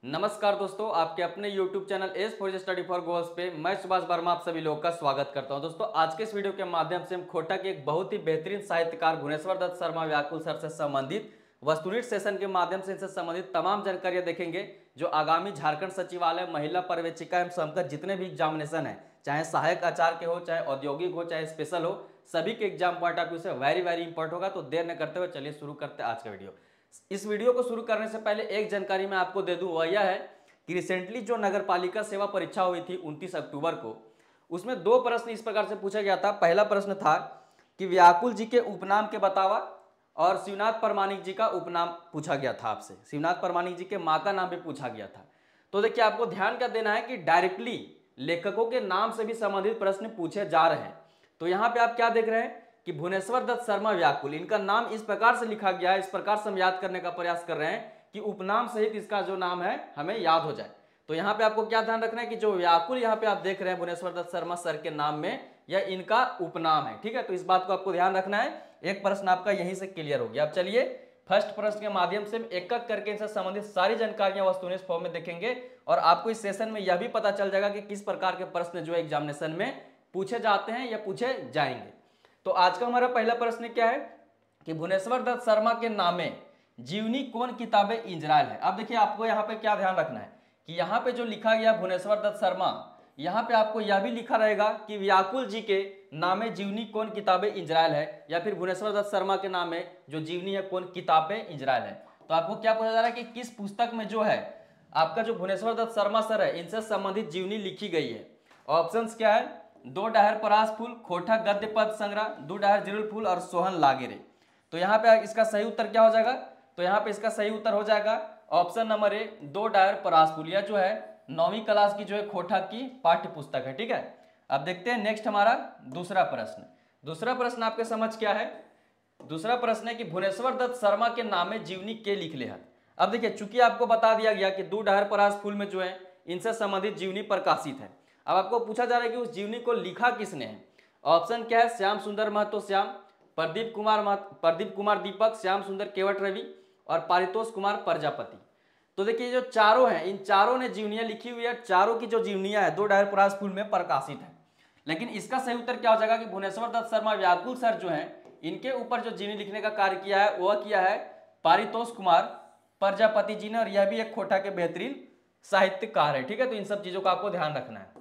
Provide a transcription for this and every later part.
नमस्कार दोस्तों, आपके अपने YouTube channel S for study for goals पे मैं सुभाष वर्मा आप सभी लोगों का स्वागत करता हूं। दोस्तों, आज के इस वीडियो के माध्यम से हम खोटा के एक बहुत ही बेहतरीन साहित्यकार भुवनेश्वर दत्त शर्मा व्याकुल सर से संबंधित वस्तुनिष्ठ सेशन के माध्यम से इनसे संबंधित तमाम जानकारियां देखेंगे जो आगामी झारखंड सचिवालय महिला पर्यवेक्षिका एवं समकक्ष जितने भी एग्जामिनेशन है, चाहे सहायक आचार्य के हो, चाहे औद्योगिक हो, चाहे स्पेशल हो, सभी के एग्जाम पॉइंट ऑफ व्यू से वेरी इंपॉर्टेंट होगा। तो देर न करते हुए चलिए शुरू करते हैं आज का वीडियो। इस वीडियो को शुरू करने से पहले एक जानकारी मैं आपको दे दूं, वह यह है कि रिसेंटली जो नगर पालिका सेवा परीक्षा हुई थी 29 अक्टूबर को, उसमें दो प्रश्न इस प्रकार से पूछा गया था। पहला प्रश्न था कि व्याकुल जी के उपनाम के बतावा, और शिवनाथ परमाणिक जी का उपनाम पूछा गया था आपसे। शिवनाथ परमाणिक जी के माँ का नाम भी पूछा गया था। तो देखिए, आपको ध्यान क्या देना है कि डायरेक्टली लेखकों के नाम से भी संबंधित प्रश्न पूछे जा रहे हैं। तो यहाँ पे आप क्या देख रहे हैं कि भुवनेश्वर दत्त शर्मा व्याकुल, इनका नाम इस प्रकार से लिखा गया है, इस प्रकार से हम याद करने का प्रयास कर रहे हैं कि उपनाम सहित इसका जो नाम है हमें याद हो जाए। तो यहाँ पे आपको क्या ध्यान रखना है कि जो व्याकुल यहाँ पे आप देख रहे हैं भुवनेश्वर दत्त शर्मा सर के नाम में, यह इनका उपनाम है। ठीक है, तो इस बात को आपको ध्यान रखना है। एक प्रश्न आपका यहीं से क्लियर हो गया। अब चलिए फर्स्ट प्रश्न के माध्यम से एक एक करके इनसे संबंधित सारी जानकारियां वस्तुनिष्ठ फॉर्म में देखेंगे और आपको इस सेशन में यह भी पता चल जाएगा कि किस प्रकार के प्रश्न जो एग्जामिनेशन में पूछे जाते हैं या पूछे जाएंगे। तो आज का हमारा पहला प्रश्न क्या है कि भुवनेश्वर दत्त शर्मा के नामे जीवनी कौन किताबें इंजरायल है। अब देखिए, आपको यहाँ पे क्या ध्यान रखना है कि यहाँ पे जो लिखा गया भुवनेश्वर दत्त शर्मा, यहाँ पे आपको यह भी लिखा रहेगा कि व्याकुल जी के नामे जीवनी कौन किताबें इंजरायल है, या फिर भुवनेश्वर दत्त शर्मा के नाम में जो जीवनी है कौन किताबें इंजरायल है। तो आपको क्या पूछा जा रहा है कि किस पुस्तक में जो है आपका जो भुवनेश्वर दत्त शर्मा सर है, इनसे संबंधित जीवनी लिखी गई है। ऑप्शंस क्या है? दो डाहर परास फूल, खोटा गद्य पद संग्रह, दो डाहर जिरुल फूल और सोहन लागेरे। तो यहाँ पे इसका सही उत्तर क्या हो जाएगा? तो यहाँ पे इसका सही उत्तर हो जाएगा ऑप्शन नंबर ए, दो डायर परास फूल। यह जो है 9वीं क्लास की जो है खोटा की पाठ्य पुस्तक है। ठीक है, अब देखते हैं नेक्स्ट हमारा दूसरा प्रश्न। दूसरा प्रश्न आपके समझ क्या है? दूसरा प्रश्न है कि भुवनेश्वर दत्त शर्मा के नाम में जीवनी के लिख ले। अब देखिए, चूंकि आपको बता दिया गया कि दो डायर परास फूल में जो है इनसे संबंधित जीवनी प्रकाशित है। अब आपको पूछा जा रहा है कि उस जीवनी को लिखा किसने है। ऑप्शन क्या है? श्याम सुंदर महतो श्याम, प्रदीप कुमार दीपक, श्याम सुंदर केवट रवि और पारितोष कुमार प्रजापति। तो देखिए, जो चारों हैं, इन चारों ने जीवनियां लिखी हुई है। चारों की जो जीवनियां है दो डायर परास फूल में प्रकाशित है। लेकिन इसका सही उत्तर क्या हो जाएगा कि भुवनेश्वर दत्त शर्मा व्याकुल सर जो हैं, इनके ऊपर जो जीवनी लिखने का कार्य किया है वह किया है पारितोष कुमार प्रजापति जी ने, और यह भी एक खोटा के बेहतरीन साहित्यकार है। ठीक है, तो इन सब चीजों का आपको ध्यान रखना है।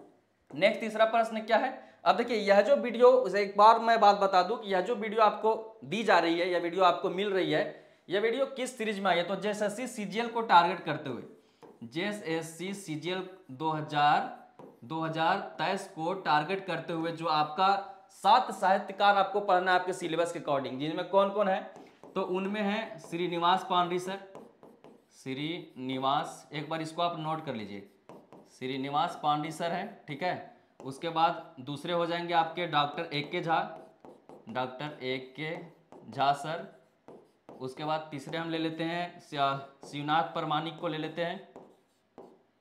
नेक्स्ट तीसरा प्रश्न क्या है? अब देखिए, यह जो वीडियो, एक बार मैं बात बता दूं कि यह जो वीडियो आपको दी जा रही है, यह वीडियो आपको मिल रही है, यह वीडियो किस सीरीज में आई है? तो जेएसएससी सीजीएल को टारगेट करते हुए, जेएसएससी सीजीएल 2023 को टारगेट करते हुए जो आपका 7 साहित्यकार आपको पढ़ना है आपके सिलेबस के अकॉर्डिंग, जिनमें कौन कौन है? तो उनमें है श्रीनिवास पांडरी सर, श्रीनिवास, एक बार इसको आप नोट कर लीजिए, श्रीनिवास पांडरी सर है। ठीक है, उसके बाद दूसरे हो जाएंगे आपके डॉक्टर ए.के. झा सर। उसके बाद तीसरे हम ले लेते हैं शिवनाथ परमाणिक को ले लेते हैं,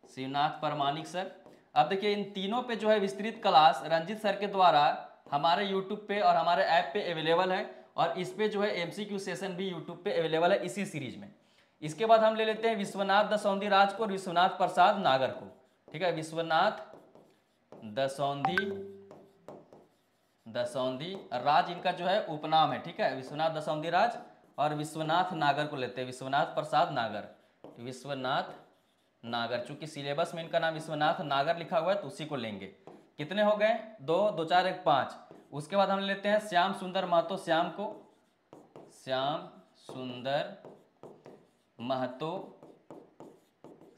शिवनाथ परमाणिक सर। अब देखिए, इन तीनों पे जो है विस्तृत क्लास रंजित सर के द्वारा हमारे यूट्यूब पे और हमारे ऐप पे अवेलेबल है, और इस पे जो है एमसीक्यू सेशन भी यूट्यूब पे अवेलेबल है इसी सीरीज में। इसके बाद हम ले लेते हैं विश्वनाथ दसौंधी राज को और विश्वनाथ प्रसाद नागर को। ठीक है, विश्वनाथ दसौंधी राज इनका जो है उपनाम है। ठीक है, विश्वनाथ दसौंधी राज और विश्वनाथ नागर को लेते हैं, विश्वनाथ प्रसाद नागर, विश्वनाथ नागर। चूंकि सिलेबस में इनका नाम विश्वनाथ नागर लिखा हुआ है तो उसी को लेंगे। कितने हो गए? 2, 2 4 1 5। उसके बाद हम लेते हैं श्याम सुंदर महतो श्याम को, श्याम सुंदर महतो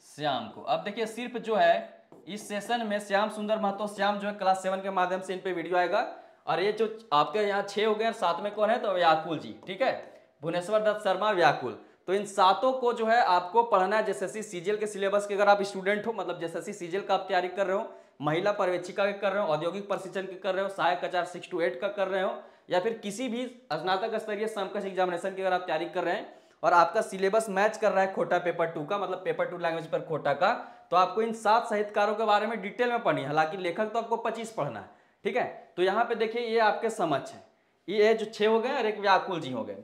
श्याम को। अब देखिए, सिर्फ जो है इस सेशन में श्याम सुंदर महतो श्याम जो है क्लास 7 के माध्यम से इन पे वीडियो आएगा, और ये जो आपके यहाँ 6 हो गए, साथ में कौन है? तो व्याकुल जी। ठीक है, भुवनेश्वर दत्त शर्मा व्याकुल। तो इन सातों को जो है आपको पढ़ना है जेएसएससी सीजीएल के सिलेबस के। अगर आप स्टूडेंट हो, मतलब जेएसएससी सीजीएल का आप तैयारी कर रहे हो, महिला पर्यवेक्षिका के कर रहे हो, औद्योगिक प्रशिक्षण के कर रहे हो, सहायक आचार्य 6 to 8 का कर रहे हो, या फिर किसी भी स्नातक स्तरीय समकक्ष एग्जामिनेशन की अगर आप तैयारी कर रहे हैं और आपका सिलेबस मैच कर रहा है खोटा पेपर 2 का, मतलब पेपर 2 लैंग्वेज पर खोटा का, तो आपको इन 7 साहित्यकारों के बारे में डिटेल में पढ़नी है। हालांकि लेखक तो आपको 25 पढ़ना है। ठीक है, तो यहाँ पे देखिए, ये आपके समझ है, ये जो 6 हो गए और एक व्याकुल जी हो गए।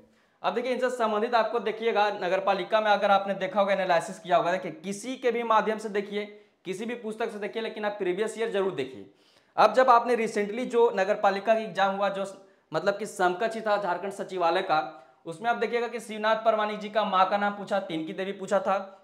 अब देखिए इनसे संबंधित आपको देखिएगा नगर पालिका में अगर आपने देखा होगा, एनालिसिस किया होगा, देखिए किसी के भी माध्यम से देखिए, किसी भी पुस्तक से देखिए, लेकिन आप प्रीवियस ईयर जरूर देखिए। अब जब आपने रिसेंटली जो नगर पालिका की एग्जाम हुआ, जो मतलब कि समकक्ष था झारखंड सचिवालय का, उसमें आप देखिएगा कि शिवनाथ परमानी जी का माँ का नाम पूछा, तिनकी देवी पूछा था।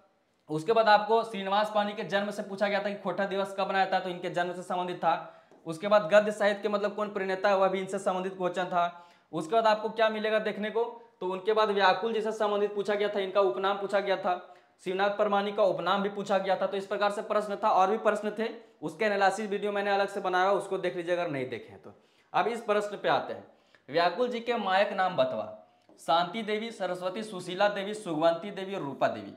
उसके बाद आपको श्रीनिवास पानी के जन्म से पूछा गया था कि खोटा दिवस कब बनाया था, तो इनके जन्म से संबंधित था। उसके बाद गद्य साहित्य के मतलब कौन प्रणेता है, वह भी इनसे संबंधित क्वेश्चन था। उसके बाद आपको क्या मिलेगा देखने को, तो उनके बाद व्याकुल जी से संबंधित पूछा गया था, इनका उपनाम पूछा गया था। शिवनाथ परमानी का उपनाम भी पूछा गया था। तो इस प्रकार से प्रश्न था, और भी प्रश्न थे, उसके एनालिसिस वीडियो मैंने अलग से बनाया, उसको देख लीजिए अगर नहीं देखे तो। अब इस प्रश्न पे आते हैं, व्याकुल जी के मायक नाम बतवा। शांति देवी, सरस्वती, सुशीला देवी, सुगवंती देवी और रूपा देवी।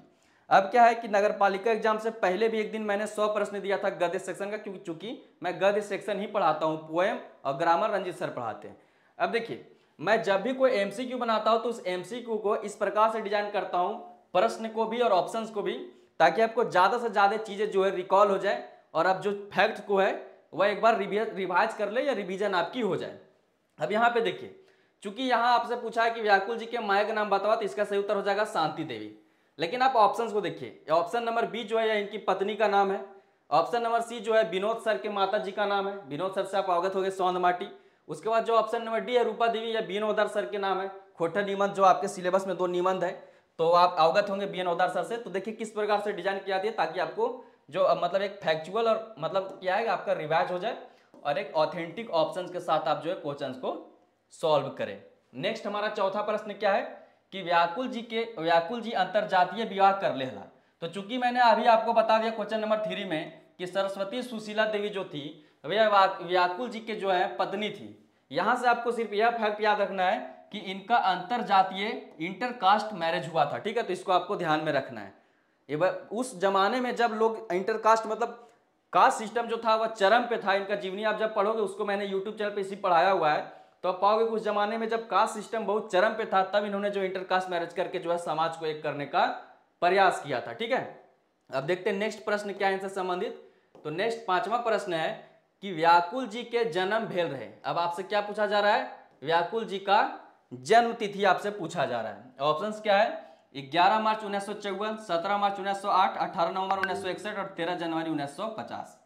अब क्या है कि नगर पालिका एग्जाम से पहले भी एक दिन मैंने 100 प्रश्न दिया था गद्य सेक्शन का, क्योंकि चूंकि मैं गद्य सेक्शन ही पढ़ाता हूं, पोएम और ग्रामर रंजीत सर पढ़ाते हैं। अब देखिए मैं जब भी कोई एमसीक्यू बनाता हूं तो उस एमसीक्यू को इस प्रकार से डिजाइन करता हूं, प्रश्न को भी और ऑप्शंस को भी, ताकि आपको ज्यादा से ज्यादा चीजें जो है रिकॉल हो जाए, और अब जो फैक्ट को है वह एक बार रिवाइज कर ले या रिवीजन आपकी हो जाए। अब यहाँ पे देखिए, चूंकि यहाँ आपसे पूछा है कि व्याकुल जी के माया का नाम बताओ, तो इसका सही उत्तर हो जाएगा शांति देवी। लेकिन आप ऑप्शंस को देखिए, ऑप्शन नंबर बी जो है या इनकी पत्नी का नाम है, ऑप्शन नंबर सी जो है विनोद सर के माता जी का नाम है, विनोद सर से आप अवगत हो गए, सौंद माटी। उसके बाद जो ऑप्शन नंबर डी है रूपा देवी या बीएन सर के नाम है, खोटा निबंध जो आपके सिलेबस में 2 निबंध है, तो आप अवगत होंगे बीएन सर से। तो देखिए किस प्रकार से डिजाइन किया है, ताकि आपको जो मतलब एक फैक्चुअल और मतलब क्या है आपका रिवाइज हो जाए, और एक ऑथेंटिक ऑप्शन के साथ आप जो है क्वेश्चन को सॉल्व करें। नेक्स्ट हमारा चौथा प्रश्न क्या है कि व्याकुल जी अंतरजातीय विवाह कर लेला। तो चूंकि मैंने अभी आपको बता दिया क्वेश्चन नंबर 3 में कि सरस्वती सुशीला देवी जो थी वह व्याकुल जी के जो है पत्नी थी। यहां से आपको सिर्फ यह फैक्ट याद रखना है कि इनका अंतरजातीय इंटरकास्ट मैरिज हुआ था, ठीक है, तो इसको आपको ध्यान में रखना है। उस जमाने में जब लोग इंटरकास्ट मतलब कास्ट सिस्टम जो था वह चरम पे था, इनका जीवनी आप जब पढ़ोगे, उसको मैंने यूट्यूब चैनल पे इसी पढ़ाया हुआ है, तो आप पाओगे कि उस जमाने में जब कास्ट सिस्टम बहुत चरम पे था, तब इन्होंने जो इंटरकास्ट मैरिज करके जो है समाज को एक करने का प्रयास किया था, ठीक है। अब देखते हैं नेक्स्ट प्रश्न क्या है इनसे संबंधित। तो नेक्स्ट 5वां प्रश्न है कि व्याकुल जी के जन्म भेल रहे। अब आपसे क्या पूछा जा रहा है, व्याकुल जी का जन्म तिथि आपसे पूछा जा रहा है। ऑप्शंस क्या है, 11 मार्च 1954, 17 मार्च 1908, 18 नवंबर 1961 और 13 जनवरी 1950।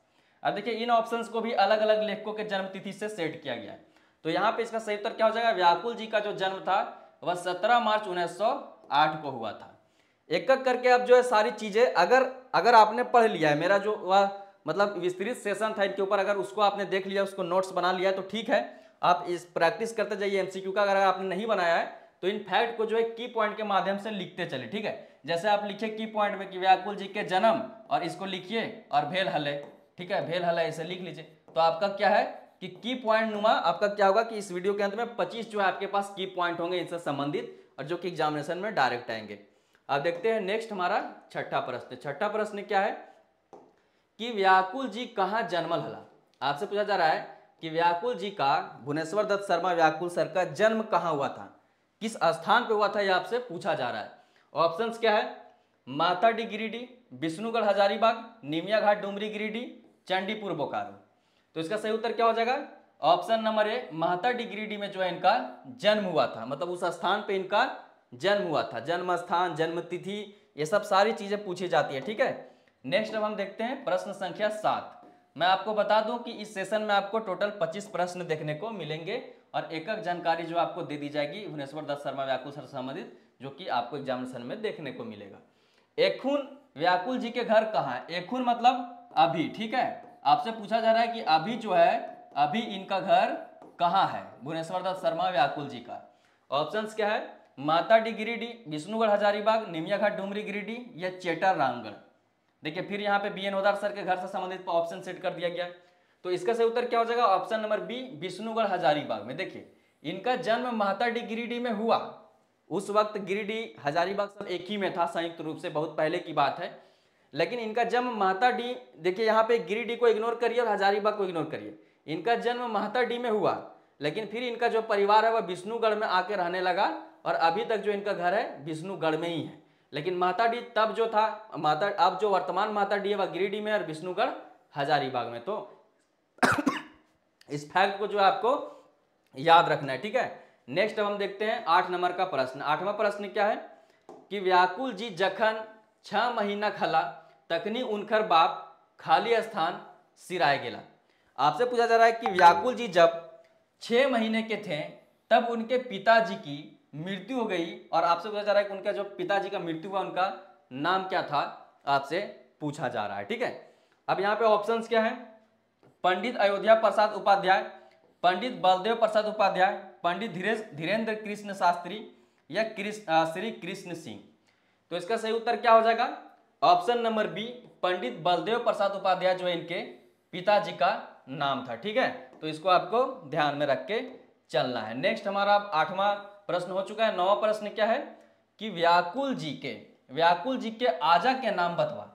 अब देखिए इन ऑप्शंस को भी अलग अलग लेखकों के जन्म तिथि से सेट किया गया है। तो यहाँ पे इसका सही उत्तर क्या हो जाएगा, व्याकुल जी का जो जन्म था वह 17 मार्च 1908 को हुआ था। एक एक करके अब जो है सारी चीजें अगर आपने पढ़ लिया है, मेरा जो वह मतलब विस्तृत सेशन था इनके ऊपर, अगर उसको आपने देख लिया, उसको नोट्स बना लिया है, तो ठीक है, आप इस प्रैक्टिस करते जाइए एमसीक्यू का। अगर आपने नहीं बनाया है तो इन फैक्ट को जो है की पॉइंट के माध्यम से लिखते चले, ठीक है। जैसे आप लिखे की पॉइंट में कि व्याकुल जी के जन्म, और इसको लिखिए और भेल हले, ठीक है, भेल हले ऐसे लिख लीजिए। तो आपका क्या है कि की पॉइंट नुमा आपका क्या होगा कि इस वीडियो के अंत में 25 जो है आपके पास की पॉइंट होंगे इनसे संबंधित, और जो कि एग्जामिनेशन में डायरेक्ट आएंगे। अब देखते हैं नेक्स्ट हमारा छठा प्रश्न। छठा प्रश्न क्या है कि व्याकुल जी कहाँ जन्मल हला। आपसे पूछा जा रहा है कि व्याकुल जी का, भुवनेश्वर दत्त शर्मा व्याकुल सर का जन्म कहाँ हुआ था, किस स्थान पे हुआ था, यह आपसे पूछा जा रहा है। ऑप्शंस क्या है, माताडी गिरिडीह, विष्णुगढ़ हजारीबाग, निमिया घाट डुमरी गिरिडीह, चंडीपुर बोकारो। तो इसका सही उत्तर क्या हो जाएगा, ऑप्शन नंबर ए, माताडी गिरिडीह में जो है इनका जन्म हुआ था, मतलब उस स्थान पे इनका जन्म हुआ था। जन्म स्थान, जन्म तिथि, ये सब सारी चीजें पूछी जाती है, ठीक है। नेक्स्ट अब हम देखते हैं प्रश्न संख्या 7। मैं आपको बता दूं कि इस सेशन में आपको टोटल 25 प्रश्न देखने को मिलेंगे, और एक एक जानकारी जो आपको दे दी जाएगी भुवनेश्वर दत्त शर्मा व्याकुल सर से संबंधित, जो कि आपको एग्जामिनेशन में देखने को मिलेगा। एखुन व्याकुल जी के घर कहाँ है, एखुन मतलब अभी, ठीक है। आपसे पूछा जा रहा है कि अभी जो है, अभी इनका घर कहाँ है भुवनेश्वर दत्त शर्मा व्याकुल जी का। ऑप्शंस क्या है, माताडी गिरिडीह, विष्णुगढ़ हजारीबाग, निमिया घाट डुमरी गिरिडीह या चेटर रामगढ़। देखिए फिर यहाँ पे बीएन ओदार सर के घर से संबंधित ऑप्शन सेट कर दिया गया। तो इसका सही उत्तर क्या हो जाएगा, option number B, Vishnugarh Hazaribagh में। देखिए इनका जन्म माताडी गिरिडीह में हुआ, उस वक्त गिरिडीह हजारीबाग सब एक ही में था संयुक्त रूप से, बहुत पहले की बात है। लेकिन इनका जन्म माताडी, देखिए यहाँ पे गिरिडीह को इग्नोर करिए और हजारीबाग को इग्नोर करिए, इनका जन्म माताडी में हुआ, लेकिन फिर इनका जो परिवार है वह विष्णुगढ़ में आके रहने लगा, और अभी तक जो इनका घर है विष्णुगढ़ में ही है। लेकिन माताडी तब जो था, अब जो वर्तमान माताडी है वह गिरिडीह में और विष्णुगढ़ हजारीबाग में। तो इस फैक्ट को जो है आपको याद रखना है, ठीक है। नेक्स्ट अब हम देखते हैं 8 नंबर का प्रश्न। 8वां प्रश्न क्या है कि व्याकुल जी जखन 6 महीना खला तखनी उनकर बाप खाली स्थान सिराय गेला। आपसे पूछा जा रहा है कि व्याकुल जी जब 6 महीने के थे तब उनके पिताजी की मृत्यु हो गई, और आपसे पूछा जा रहा है कि उनका जो पिताजी का मृत्यु हुआ उनका नाम क्या था, आपसे पूछा जा रहा है। ठीक है, अब यहाँ पे ऑप्शंस क्या है, पंडित अयोध्या प्रसाद उपाध्याय, पंडित बलदेव प्रसाद उपाध्याय, पंडित धीरेन्द्र कृष्ण शास्त्री या श्री कृष्ण सिंह। तो इसका सही उत्तर क्या हो जाएगा, ऑप्शन नंबर बी, पंडित बलदेव प्रसाद उपाध्याय जो इनके पिताजी का नाम था। ठीक है, तो इसको आपको ध्यान में रख के चलना है। नेक्स्ट हमारा 8वां प्रश्न हो चुका है। 9वां प्रश्न क्या है कि व्याकुल जी के आजा के नाम बतवा।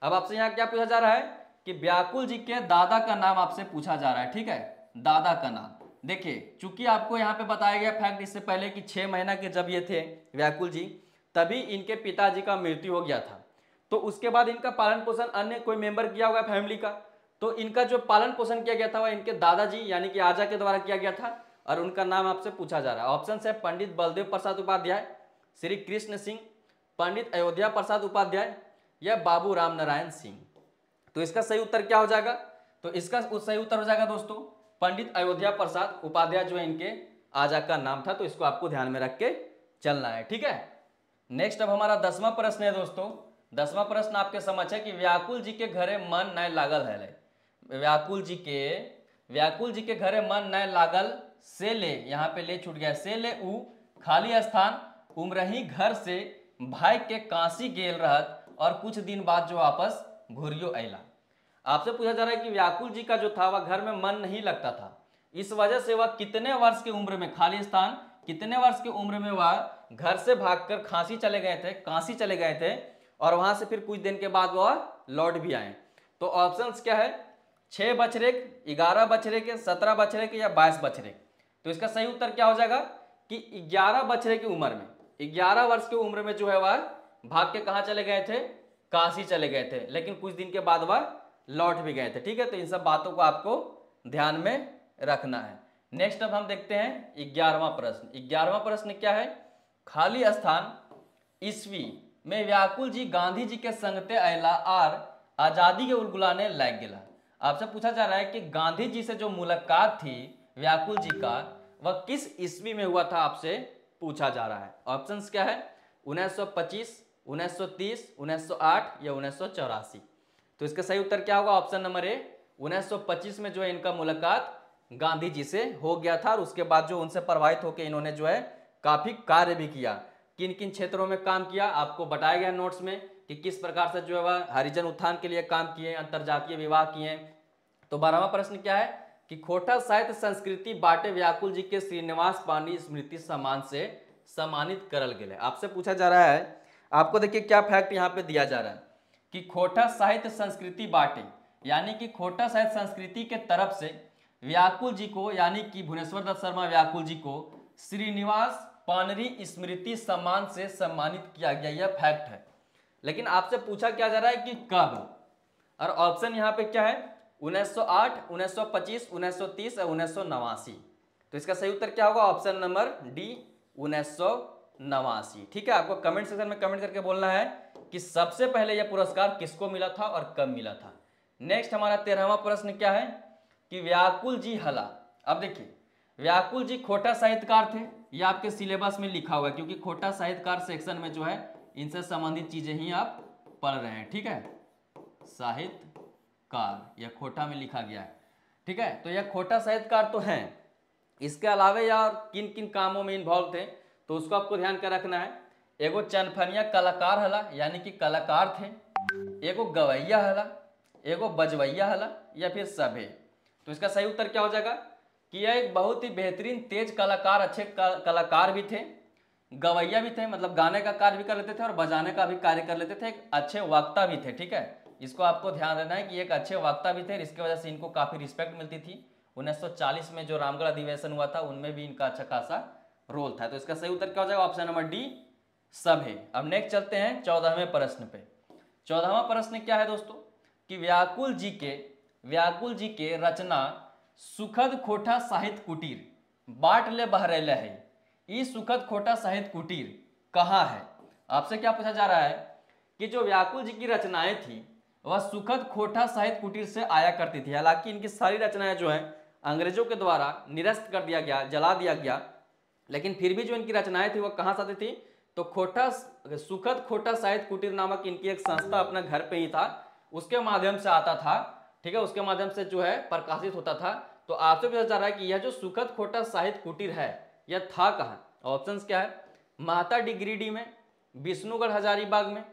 अब आपसे यहाँ क्या पूछा जा रहा है कि व्याकुल जी के दादा का नाम आपसे पूछा जा रहा है। ठीक है, दादा का नाम देखिए, चूंकि आपको यहाँ पे बताया गया फैक्ट इससे पहले कि 6 महीना के जब ये थे व्याकुल जी, तभी इनके पिताजी का मृत्यु हो गया था। तो उसके बाद इनका पालन पोषण अन्य कोई मेंबर किया होगा फैमिली का, तो इनका जो पालन पोषण किया गया था वह इनके दादाजी यानी कि आजा के द्वारा किया गया था, और उनका नाम आपसे पूछा जा रहा है। ऑप्शन है पंडित बलदेव प्रसाद उपाध्याय, श्री कृष्ण सिंह, पंडित अयोध्या प्रसाद उपाध्याय या बाबू राम नारायण सिंह। तो इसका सही उत्तर क्या हो जाएगा, तो इसका सही उत्तर हो जाएगा दोस्तों पंडित अयोध्या प्रसाद उपाध्याय जो है इनके आजा का नाम था। तो इसको आपको ध्यान में रख के चलना है। ठीक है, नेक्स्ट अब हमारा 10वां प्रश्न है दोस्तों। 10वां प्रश्न आपके समझ है कि व्याकुल जी के घरे मन नहीं लागल है। व्याकुल जी के घरे मन नहीं लागल से ले, यहाँ पे ले छूट गया, से ले ऊ खाली स्थान उमरही घर से भाई के काशी गेल रहत और कुछ दिन बाद जो वापस घुरियो अला। आपसे पूछा जा रहा है कि व्याकुल जी का जो था वह घर में मन नहीं लगता था, इस वजह से वह कितने वर्ष की उम्र में, खाली स्थान कितने वर्ष की उम्र में वह घर से भागकर काशी चले गए थे और वहां से फिर कुछ दिन के बाद वह लौट भी आए। तो ऑप्शंस क्या है, 6 बछरे, 11 बछरे के, 17 बछरे के या 22 बछरे। तो इसका सही उत्तर क्या हो जाएगा कि 11 बछरे की उम्र में, 11 वर्ष की उम्र में जो है वह भाग के कहाँ चले गए थे, काशी चले गए थे, लेकिन कुछ दिन के बाद वह लौट भी गए थे। ठीक है, तो इन सब बातों को आपको ध्यान में रखना है। नेक्स्ट अब हम देखते हैं 11वां प्रश्न। 11वां प्रश्न क्या है, खाली स्थान ईस्वी में व्याकुल जी गांधी जी के संगते अयला और आजादी के उलगुलाने लग गेला। आपसे पूछा जा रहा है कि गांधी जी से जो मुलाकात थी व्याकुल जी का, वह किस ईस्वी में हुआ था, आपसे पूछा जा रहा है। ऑप्शंस क्या है, 1925, 1930, 1908 या 1984। तो इसका सही उत्तर क्या होगा, ऑप्शन नंबर ए, 1925 में जो है इनका मुलाकात गांधी जी से हो गया था, और उसके बाद जो उनसे प्रभावित होकर इन्होंने जो है काफी कार्य भी किया। किन किन क्षेत्रों में काम किया आपको बताया गया नोट्स में कि किस प्रकार से जो है वह हरिजन उत्थान के लिए काम किए, अंतरजातीय विवाह किए। तो 12वां प्रश्न क्या है कि खोटा साहित्य संस्कृति बाटे व्याकुल जी के श्रीनिवास पानी स्मृति सम्मान से सम्मानित करल गेले। आपसे पूछा जा रहा है, आपको देखिए क्या फैक्ट यहाँ पे दिया जा रहा है कि खोटा साहित्य संस्कृति बाटे, यानी कि खोटा साहित्य संस्कृति के तरफ से व्याकुल जी को, यानी कि भुवनेश्वर दत्त शर्मा व्याकुल जी को श्रीनिवास पानरी स्मृति सम्मान से सम्मानित किया गया, यह फैक्ट है। लेकिन आपसे पूछा क्या जा रहा है कि कब, और ऑप्शन यहाँ पे क्या है, 1908, 1925, 1930 और 1989। तो इसका सही उत्तर क्या होगा, ऑप्शन नंबर डी, 1989। ठीक है, आपको कमेंट सेक्शन में कमेंट करके बोलना है कि सबसे पहले यह पुरस्कार किसको मिला था और कब मिला था। नेक्स्ट हमारा 13वां प्रश्न क्या है कि व्याकुल जी हला। अब देखिए, व्याकुल जी खोटा साहित्यकार थे, यह आपके सिलेबस में लिखा हुआ है, क्योंकि खोटा साहित्यकार सेक्शन में जो है इनसे संबंधित चीजें ही आप पढ़ रहे हैं। ठीक है, साहित्यकार यह खोटा में लिखा गया है। ठीक है, तो यह खोटा साहित्यकार तो हैं, इसके अलावा यार किन किन कामों में इन्वॉल्व थे तो उसको आपको ध्यान कर रखना है। एगो चनफनिया कलाकार हला, यानी कि कलाकार थे, एगो गवैया हला, एगो बजवैया हला, या फिर सभे। तो इसका सही उत्तर क्या हो जाएगा कि यह एक बहुत ही बेहतरीन तेज कलाकार, अच्छे कलाकार भी थे, गवैया भी थे, मतलब गाने का कार्य भी कर लेते थे और बजाने का भी कार्य कर लेते थे, एक अच्छे वक्ता भी थे। ठीक है, इसको आपको ध्यान देना है कि एक अच्छे वक्ता भी थे, इसकी वजह से इनको काफी रिस्पेक्ट मिलती थी। 1940 में जो रामगढ़ अधिवेशन हुआ था उनमें भी इनका अच्छा खासा रोल था। तो इसका सही उत्तर क्या हो जाएगा, ऑप्शन नंबर डी, सभे। अब नेक्स्ट चलते हैं 14वें प्रश्न पे। 14वां प्रश्न क्या है दोस्तों कि व्याकुल जी के रचना सुखद खोटा साहित्य कुटीर बाट ले बहरेले है, ई सुखद खोटा साहित्य कुटीर कहाँ है। आपसे क्या पूछा जा रहा है कि जो व्याकुल जी की रचनाएं थी वह सुखद खोटा साहित्य कुटीर से आया करती थी। हालांकि इनकी सारी रचनाएं जो हैं अंग्रेजों के द्वारा निरस्त कर दिया गया, जला दिया गया, लेकिन फिर भी जो इनकी रचनाएं थी वह कहाँ से आती थी, तो सुखद खोटा साहित्य कुटीर नामक इनकी एक संस्था अपना घर पे ही था, उसके माध्यम से आता था। ठीक है, उसके माध्यम से जो है प्रकाशित होता था। तो आपसे पूछा जा रहा है कि यह जो सुखद खोटा साहित्य कुटीर है यह था कहाँ। ऑप्शंस क्या है, महाता गिरिडीह में, विष्णुगढ़ हजारीबाग में,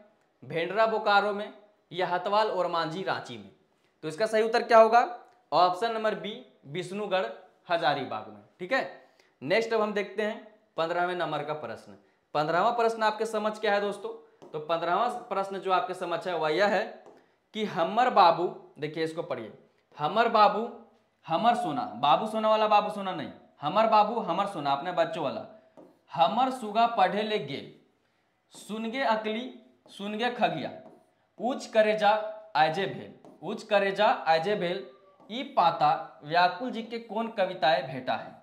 भेंडरा बोकारो में, या हथवाल और मांझी रांची में। तो इसका सही उत्तर क्या होगा, option number B, Vishnugarh Hazaribagh में। ठीक है, नेक्स्ट अब हम देखते हैं 15वें नंबर का प्रश्न। 15वां प्रश्न आपके समझ क्या है दोस्तों, तो 15वां प्रश्न जो आपके समझ है वह यह है कि हमर बाबू, देखिए इसको पढ़िए, हमर बाबू हमर सोना, बाबू सोना वाला बाबू सोना नहीं, हमर बाबू हमर सोना अपने बच्चों वाला, हमर सुगा पढ़े ले गेल, सुनगे अकली सुनगे खगिया, उच्च करेजा आजे भेल, उच्च करेजा आजे भेल, ई पाता व्याकुल जी के कौन कविताएं भेटा है।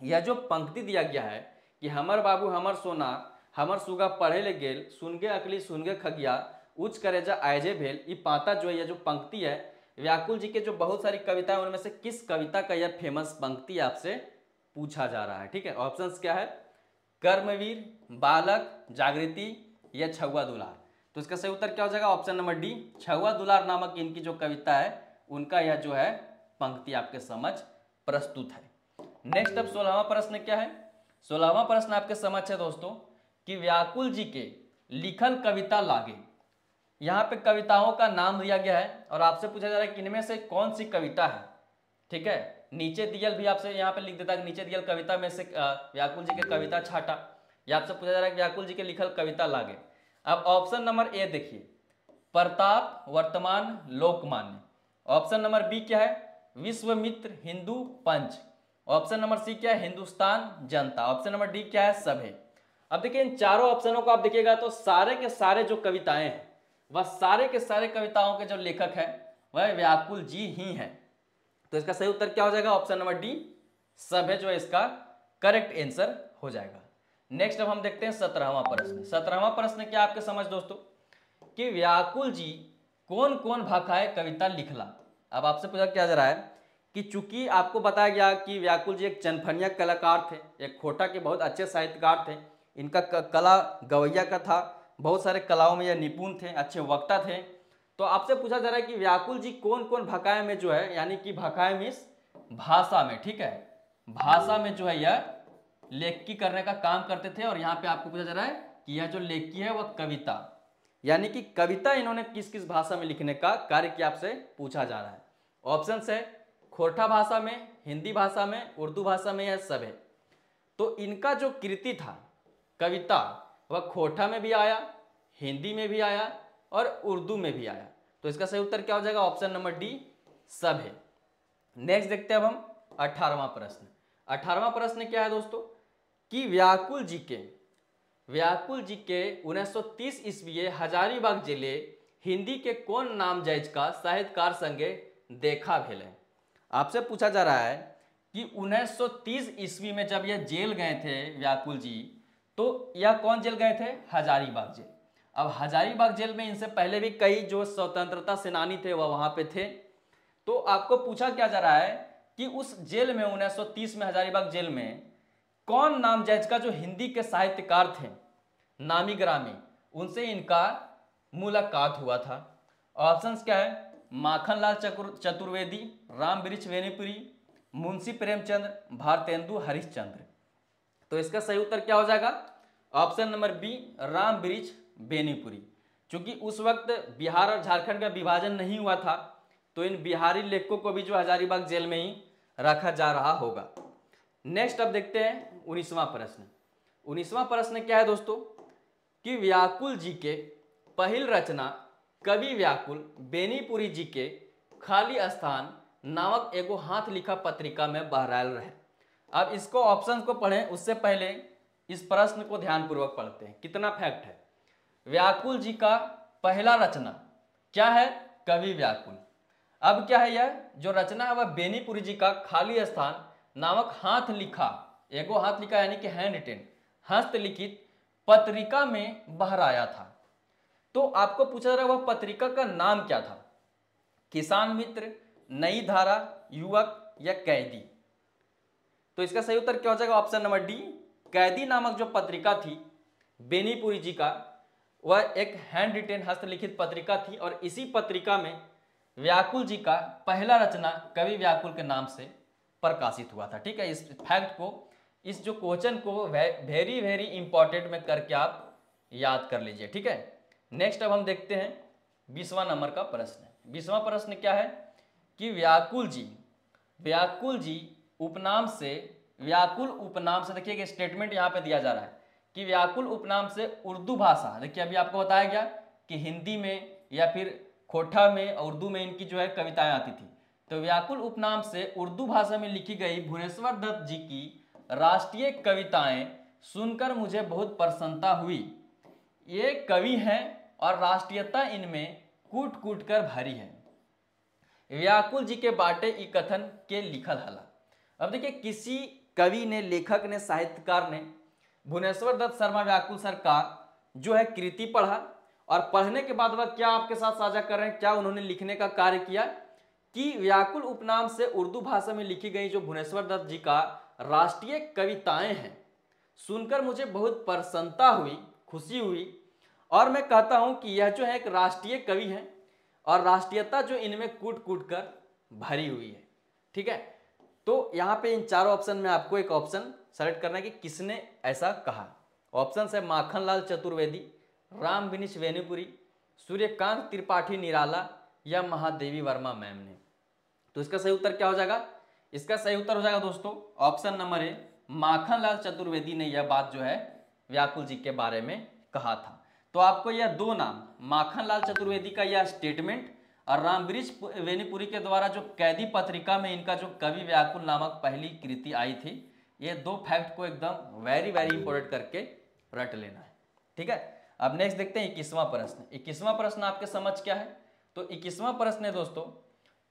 यह जो पंक्ति दिया गया है कि हमर बाबू हमर सोना, हमर सुगा पढ़े ले गेल, सुनगे अकली सुनगे खगिया, उच्च करेजा आजे भेल, ई पाता जो है, यह जो पंक्ति है व्याकुल जी के जो बहुत सारी कविताएं उनमें से किस कविता का यह फेमस पंक्ति आपसे पूछा जा रहा है। ठीक है, ऑप्शंस क्या है, कर्मवीर, बालक, जागृति या छुआ दुलार। तो इसका सही उत्तर क्या हो जाएगा, ऑप्शन नंबर डी, छुआ दुलार नामक इनकी जो कविता है उनका यह जो है पंक्ति आपके समझ प्रस्तुत है। नेक्स्ट अब 16वां प्रश्न क्या है, 16वां प्रश्न आपके समझ है दोस्तों कि व्याकुल जी के लिखल कविता लागे। यहाँ पे कविताओं का नाम दिया गया है और आपसे पूछा जा रहा है कि इनमें से कौन सी कविता है। ठीक है, नीचे दियल भी आपसे यहाँ पे लिख देता है, नीचे दियल कविता में से व्याकुल जी के कविता छाटा, या आपसे पूछा जा रहा है कि व्याकुल जी के लिखल कविता लागे। अब ऑप्शन नंबर ए देखिए, प्रताप, वर्तमान, लोकमान्य। ऑप्शन नंबर बी क्या है, विश्वामित्र, हिंदू, पंच। ऑप्शन नंबर सी क्या है, हिंदुस्तान, जनता। ऑप्शन नंबर डी क्या है, सभे। अब देखिए इन चारों ऑप्शनों को आप देखिएगा तो सारे के सारे जो कविताएं हैं वह सारे के सारे कविताओं के जो लेखक हैं वह व्याकुल जी ही हैं। तो इसका सही उत्तर क्या हो जाएगा, ऑप्शन नंबर डी, सभे जो है इसका करेक्ट आंसर हो जाएगा। नेक्स्ट अब हम देखते हैं 17वां प्रश्न। 17वां प्रश्न क्या आपके समझ दोस्तों कि व्याकुल जी कौन कौन भाखाए कविता लिखला। अब आपसे पूछा क्या जा रहा है कि चूंकि आपको बताया गया कि व्याकुल जी एक चनफनिया कलाकार थे, एक खोटा के बहुत अच्छे साहित्यकार थे, इनका कला गवैया का था, बहुत सारे कलाओं में यह निपुण थे, अच्छे वक्ता थे। तो आपसे पूछा जा रहा है कि व्याकुल जी कौन कौन भाखाए में जो है, यानी कि भाखाए मीन्स भाषा में, ठीक है, भाषा में जो है यह लेखकी करने का काम करते थे। और यहाँ पे आपको पूछा जा रहा है कि यह जो लेखकी है वह कविता, यानी कि कविता इन्होंने किस किस भाषा में लिखने का कार्य किया आपसे पूछा जा रहा है। ऑप्शन है खोटा भाषा में, हिंदी भाषा में, उर्दू भाषा में, या सब है। तो इनका जो कृति था कविता वह खोटा में भी आया, हिंदी में भी आया और उर्दू में भी आया। तो इसका सही उत्तर क्या हो जाएगा, ऑप्शन नंबर डी, सब है। नेक्स्ट देखते हैं अब हम 18वां प्रश्न। 18वां प्रश्न क्या है दोस्तों कि व्याकुल जी के 1930 ईस्वी हजारीबाग जिले हिंदी के कौन नाम जैज का साहित्यकार संगे देखा भेले। आपसे पूछा जा रहा है कि 1930 ईस्वी में जब यह जेल गए थे व्याकुल जी, तो यह कौन जेल गए थे, हजारीबाग जेल। अब हजारीबाग जेल में इनसे पहले भी कई जो स्वतंत्रता सेनानी थे वह वहां पे थे। तो आपको पूछा क्या जा रहा है कि उस जेल में 1930 में हजारीबाग जेल में कौन नाम जैज का जो हिंदी के साहित्यकार थे नामी ग्रामी, उनसे इनका मुलाकात हुआ था। ऑप्शंस क्या है, माखनलाल चतुर्वेदी, राम वृक्ष बेनीपुरी, मुंशी प्रेमचंद्र, भारतेंदु हरिश्चंद्र। तो इसका सही उत्तर क्या हो जाएगा, ऑप्शन नंबर बी, राम वृक्ष बेनीपुरी। चूंकि उस वक्त बिहार और झारखंड का विभाजन नहीं हुआ था तो इन बिहारी लेखकों को भी जो हजारीबाग जेल में ही रखा जा रहा होगा। नेक्स्ट अब देखते हैं 19वां प्रश्न। 19वां प्रश्न क्या है दोस्तों कि व्याकुल जी के पहिल रचना कवि व्याकुल बेनीपुरी जी के खाली स्थान नामक एगो हाथ लिखा पत्रिका में बहरायल रहे। अब इसको ऑप्शन को पढ़ें उससे पहले इस प्रश्न को ध्यानपूर्वक पढ़ते हैं, कितना फैक्ट है। व्याकुल जी का पहला रचना क्या है, कवि व्याकुल। अब क्या है, यह जो रचना है वह बेनीपुरी जी का खाली स्थान नामक हाथ लिखा, एगो हाथ लिखा यानी कि हैंड रिटेन हस्तलिखित पत्रिका में बहराया था। तो आपको पूछा जा रहा है वह पत्रिका का नाम क्या था? किसान मित्र, नई धारा, युवक या कैदी? तो इसका सही उत्तर क्या हो जाएगा? ऑप्शन नंबर डी, कैदी नामक जो पत्रिका थी बेनीपुरी जी का, वह एक हैंड रिटेन हस्तलिखित पत्रिका थी और इसी पत्रिका में व्याकुल जी का पहला रचना कवि व्याकुल के नाम से प्रकाशित हुआ था। ठीक है, इस फैक्ट को, इस जो क्वेश्चन को वेरी वेरी इंपॉर्टेंट में करके आप याद कर लीजिए। ठीक है, नेक्स्ट अब हम देखते हैं 20वां नंबर का प्रश्न। 20वां प्रश्न क्या है कि व्याकुल जी उपनाम से, व्याकुल उपनाम से, देखिए स्टेटमेंट यहाँ पे दिया जा रहा है कि व्याकुल उपनाम से उर्दू भाषा, देखिए अभी आपको बताया गया कि हिंदी में या फिर खोटा में, उर्दू में इनकी जो है कविताएं आती थी। तो व्याकुल उपनाम से उर्दू भाषा में लिखी गई भुवनेश्वर दत्त जी की राष्ट्रीय कविताएं सुनकर मुझे बहुत प्रसन्नता हुई। ये कवि हैं और राष्ट्रीयता इनमें कूट कूट कर भरी है। व्याकुल जी के बाटे ई कथन के लिखल हला। अब देखिए किसी कवि ने, लेखक ने, साहित्यकार ने भुवनेश्वर दत्त शर्मा व्याकुल सर का जो है कृति पढ़ा और पढ़ने के बाद वह क्या आपके साथ साझा कर रहे हैं, क्या उन्होंने लिखने का कार्य किया कि व्याकुल उपनाम से उर्दू भाषा में लिखी गई जो भुवनेश्वर दत्त जी का राष्ट्रीय कविताएं हैं सुनकर मुझे बहुत प्रसन्नता हुई, खुशी हुई और मैं कहता हूं कि यह जो है एक राष्ट्रीय कवि है और राष्ट्रीयता जो इनमें कूट कूट कर भरी हुई है। ठीक है, तो यहाँ पे इन चारों ऑप्शन में आपको एक ऑप्शन सेलेक्ट करना है कि किसने ऐसा कहा। ऑप्शन है माखनलाल चतुर्वेदी, राम विनीश वेणुपुरी, सूर्यकांत त्रिपाठी निराला या महादेवी वर्मा मैम ने। तो इसका सही उत्तर क्या हो जाएगा? इसका सही उत्तर हो जाएगा दोस्तों option number A, Makhanlal Chaturvedi ने यह बात जो है व्याकुल जी के बारे में कहा था। तो आपको यह दो नाम, माखनलाल चतुर्वेदी का यह स्टेटमेंट और रामवृक्ष वेणुपुरी के द्वारा जो कैदी पत्रिका में इनका जो कवि व्याकुल नामक पहली कृति आई थी, ये दो फैक्ट को एकदम वेरी वेरी इंपॉर्टेंट करके रट लेना है। ठीक है, अब नेक्स्ट देखते हैं 21वां प्रश्न। 21वां प्रश्न आपके समझ क्या है? तो 21वां प्रश्न है दोस्तों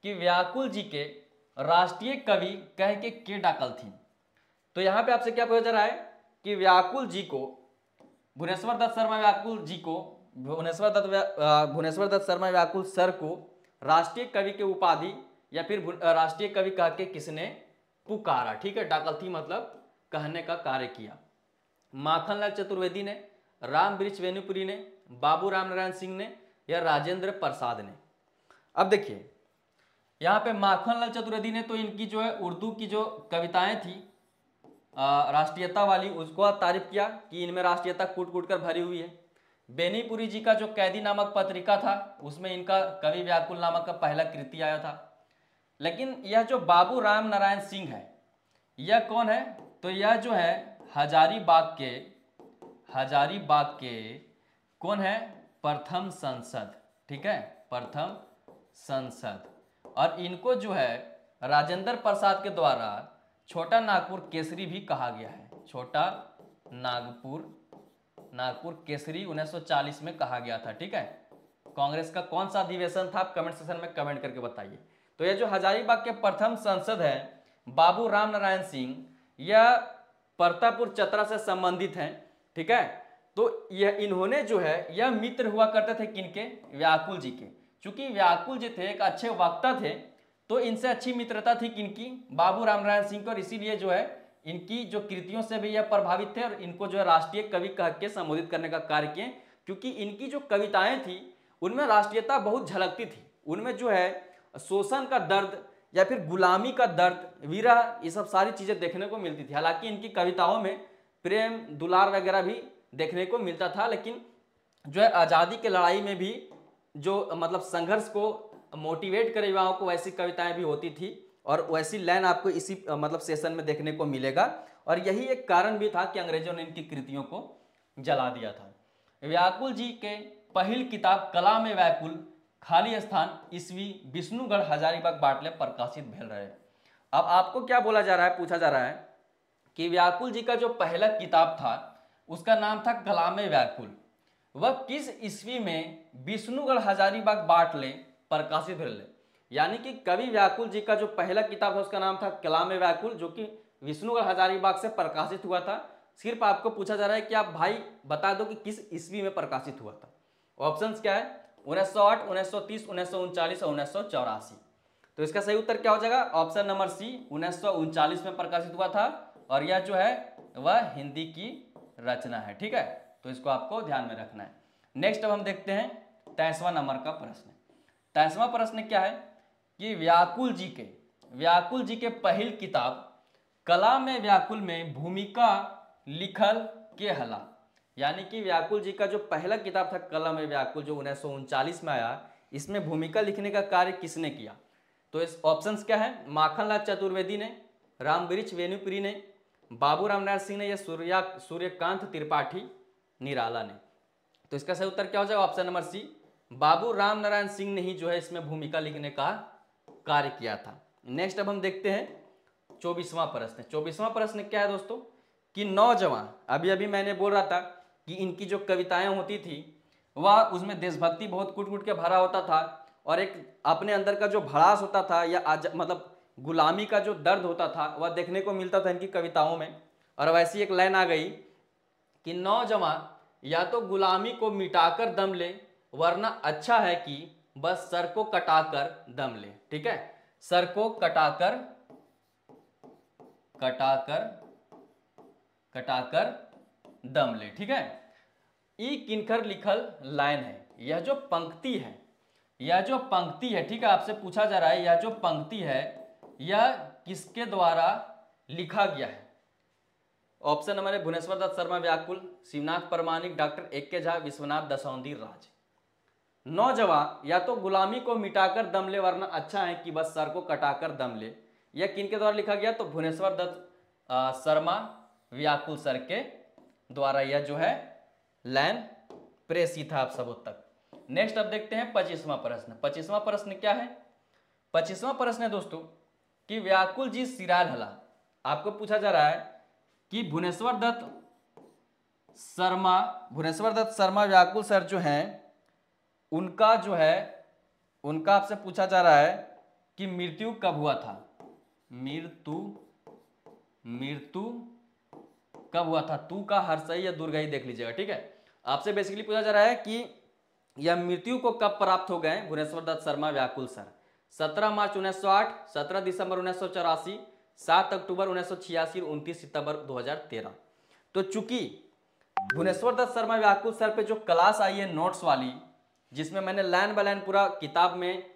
कि व्याकुल जी के राष्ट्रीय कवि कह के डाकल थी। तो यहाँ पे आपसे क्या पूछा जा रहा है कि व्याकुल जी को, भुवनेश्वर दत्त शर्मा व्याकुल जी को, भुवनेश्वर दत्त शर्मा व्याकुल सर को राष्ट्रीय कवि के उपाधि या फिर राष्ट्रीय कवि कह के किसने पुकारा? ठीक है, डाकल थी मतलब कहने का कार्य किया। माखनलाल चतुर्वेदी ने, रामवृक्ष वेणुपुरी ने, बाबू राम नारायण सिंह ने या राजेंद्र प्रसाद ने? अब देखिए यहाँ पे माखनलाल चतुर्वेदी ने तो इनकी जो है उर्दू की जो कविताएं थी राष्ट्रीयता वाली, उसको तारीफ किया कि इनमें राष्ट्रीयता कूट कूट कर भरी हुई है। बेनीपुरी जी का जो कैदी नामक पत्रिका था उसमें इनका कवि व्याकुल नामक का पहला कृति आया था। लेकिन यह जो बाबू राम नारायण सिंह है, यह कौन है? तो यह जो है हजारीबाग के कौन है? प्रथम संसद। ठीक है, प्रथम संसद। और इनको जो है राजेंद्र प्रसाद के द्वारा छोटा नागपुर केसरी भी कहा गया है। छोटा नागपुर केसरी 1940 में कहा गया था। ठीक है, कांग्रेस का कौन सा अधिवेशन था? आप कमेंट सेक्शन में कमेंट करके बताइए। तो यह जो हजारीबाग के प्रथम सांसद है बाबू राम नारायण सिंह, यह परतापुर चतरा से संबंधित हैं। ठीक है, तो यह इन्होंने जो है यह मित्र हुआ करते थे किनके? व्याकुल जी के। चूंकि व्याकुल जी थे एक अच्छे वक्ता थे, तो इनसे अच्छी मित्रता थी किनकी? बाबू राम नारायण सिंह को। और इसीलिए जो है इनकी जो कृतियों से भी यह प्रभावित थे और इनको जो है राष्ट्रीय कवि कह के संबोधित करने का कार्य किए, क्योंकि इनकी जो कविताएं थी उनमें राष्ट्रीयता बहुत झलकती थी। उनमें जो है शोषण का दर्द या फिर गुलामी का दर्द, विरह, ये सब सारी चीजें देखने को मिलती थी। हालांकि इनकी कविताओं में प्रेम दुलार वगैरह भी देखने को मिलता था, लेकिन जो है आज़ादी की लड़ाई में भी जो मतलब संघर्ष को मोटिवेट करे युवाओं को, वैसी कविताएं भी होती थी और वैसी लाइन आपको इसी मतलब सेशन में देखने को मिलेगा। और यही एक कारण भी था कि अंग्रेजों ने इनकी कृतियों को जला दिया था। व्याकुल जी के पहली किताब कला में व्याकुल खाली स्थान ईस्वी विष्णुगढ़ हजारीबाग बाटले प्रकाशित भेल रहे। अब आपको क्या बोला जा रहा है, पूछा जा रहा है कि व्याकुल जी का जो पहला किताब था उसका नाम था कला में व्याकुल, वह किस ईस्वी में विष्णुगढ़ हजारीबाग बाटले प्रकाशित भेल? यानी कि कवि व्याकुल जी का जो पहला किताब था उसका नाम था कला में व्याकुल, जो कि विष्णुगढ़ हजारीबाग से प्रकाशित हुआ था। सिर्फ आपको पूछा जा रहा है कि आप भाई बता दो कि किस ईस्वी में प्रकाशित हुआ था। ऑप्शंस क्या है? 1908, 1930, 1939 और 1984। तो इसका सही उत्तर क्या हो जाएगा? ऑप्शन नंबर सी, 1939 में प्रकाशित हुआ था, और यह जो है वह हिंदी की रचना है। ठीक है, तो इसको आपको ध्यान में रखना है। नेक्स्ट अब हम देखते हैं 23वां नंबर का प्रश्न। 23वां प्रश्न क्या है कि व्याकुल जी के पहल किताब कला में व्याकुल में भूमिका लिखल के हला, यानी कि व्याकुल जी का जो पहला किताब था कला में व्याकुल, जो 1939 में आया, इसमें भूमिका लिखने का कार्य किसने किया? तो इस ऑप्शंस क्या है? माखनलाल चतुर्वेदी ने, रामवृक्ष वेणुपुरी ने, बाबू रामनारायण सिंह ने, या सूर्यकांत त्रिपाठी निराला ने। तो इसका सही उत्तर क्या हो जाएगा? ऑप्शन नंबर सी, बाबू रामनारायण सिंह ने ही जो है इसमें भूमिका लिखने का कार्य किया था। नेक्स्ट अब हम देखते हैं 24वां प्रश्न। 24वां प्रश्न क्या है दोस्तों कि नौजवान, अभी अभी मैंने बोल रहा था कि इनकी जो कविताएं होती थी वह उसमें देशभक्ति बहुत कूट कूट के भरा होता था, और एक अपने अंदर का जो भड़ास होता था या मतलब गुलामी का जो दर्द होता था वह देखने को मिलता था इनकी कविताओं में। और वैसी एक लाइन आ गई कि नौजवान या तो गुलामी को मिटाकर दम ले, वरना अच्छा है कि बस सर को कटाकर दम ले। ठीक है, सर को कटाकर दम ले। ठीक है, ई किनकर लिखल लाइन है, यह जो पंक्ति है, ठीक है, आपसे पूछा जा रहा है यह जो पंक्ति है यह किसके द्वारा लिखा गया है? ऑप्शन नंबर है भुवनेश्वर दत्त शर्मा व्याकुल, शिवनाथ परमाणिक, डॉक्टर ए.के. झा, विश्वनाथ दसौंधी राज। नौजवान या तो गुलामी को मिटाकर दम ले, वरना अच्छा है कि बस सर को कटाकर दम ले, यह किनके द्वारा लिखा गया? तो भुवनेश्वर दत्त शर्मा व्याकुल सर के द्वारा यह जो है लाइन प्रेषित है आप सबों तक। नेक्स्ट अब देखते हैं 25वां प्रश्न। 25वां प्रश्न क्या है? 25वां प्रश्न है दोस्तों कि व्याकुल जी सिराल हला। आपको पूछा जा रहा है कि भुवनेश्वर दत्त शर्मा व्याकुल सर जो हैं उनका आपसे पूछा जा रहा है कि मृत्यु कब हुआ था? मृत्यु कब हुआ था? तू का हर्षई या दुर्गई देख लीजिएगा। ठीक है, आपसे बेसिकली पूछा जा रहा है कि यह मृत्यु को कब प्राप्त हो गए भुवनेश्वर दत्त शर्मा व्याकुल सर? 17 मार्च 1908, 17 दिसंबर 1984, 7 अक्टूबर 1986 और 29 सितंबर 2013। तो चूंकि भुवनेश्वर दत्त शर्मा व्याकुल सर पे जो क्लास आई है नोट्स वाली, जिसमें मैंने लाइन बाय लाइन पूरा किताब में